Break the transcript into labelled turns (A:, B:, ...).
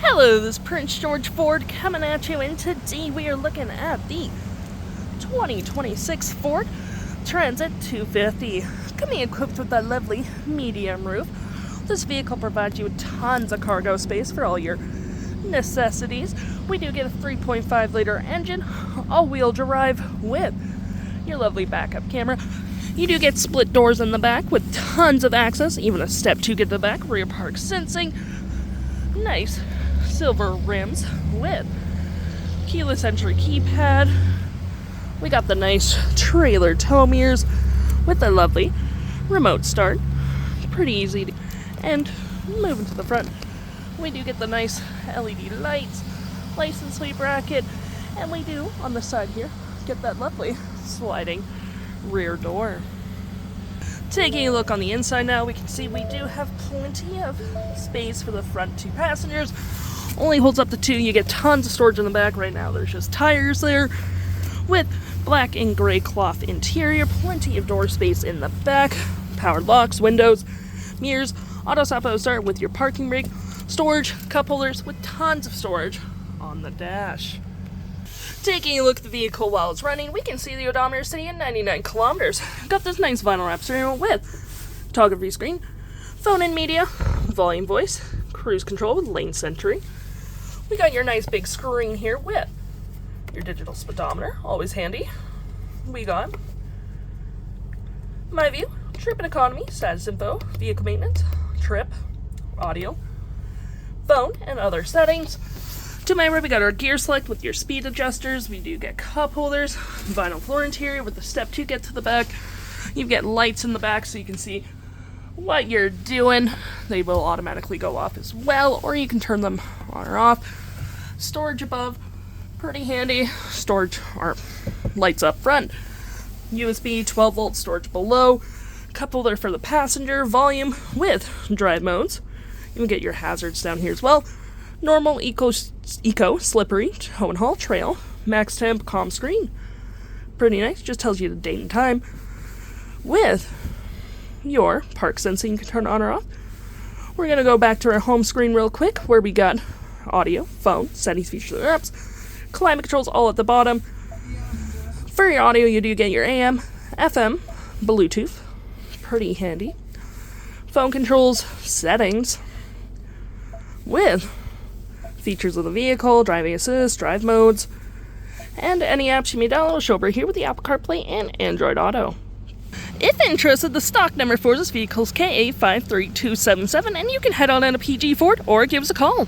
A: Hello, this is Prince George Ford coming at you, and today we are looking at the 2026 Ford Transit 250. Coming equipped with that lovely medium roof, this vehicle provides you with tons of cargo space for all your necessities. We do get a 3.5-liter engine, all-wheel drive with your lovely backup camera. You do get split doors in the back with tons of access, even a step to get to the back, rear park sensing, nice silver rims with keyless entry keypad. We got the nice trailer tow mirrors with the lovely remote start. Pretty easy to, and moving to the front, we do get the nice LED lights, license plate bracket, and we do on the side here get that lovely sliding rear door. Taking a look on the inside now, we can see we do have plenty of space for the front two passengers. Only holds up to two. You get tons of storage in the back. Right now there's just tires there with black and gray cloth interior, plenty of door space in the back, powered locks, windows, mirrors, auto stop, auto start with your parking brake, storage, cup holders with tons of storage on the dash. Taking a look at the vehicle while it's running, we can see the odometer sitting at 99 kilometers. Got this nice vinyl wrap steering wheel with photography screen, phone and media, volume voice, cruise control with lane centering. We got your nice big screen here with your digital speedometer, always handy. We got My View, trip and economy, status info, vehicle maintenance, trip, audio, phone, and other settings. To my right, we got our gear select with your speed adjusters. We do get cup holders, vinyl floor interior with the step to get to the back. You get lights in the back so you can see what you're doing. They will automatically go off as well, or you can turn them on or off. Storage above, pretty handy. Storage or lights up front. USB 12-volt storage below. Cup holder for the passenger. Volume with drive modes. You can get your hazards down here as well. Normal, eco, slippery, tow and haul, trail, max temp, calm screen. Pretty nice, just tells you the date and time. With your park sensing, you can turn on or off. We're going to go back to our home screen real quick, where we got audio, phone, settings, features, and apps, climate controls all at the bottom. For your audio, you do get your AM, FM, Bluetooth, pretty handy. Phone controls, settings, with features of the vehicle, driving assist, drive modes, and any apps you may download will show over here with the Apple CarPlay and Android Auto. If interested, the stock number for this vehicle is KA53277, and you can head on down to PG Ford or give us a call.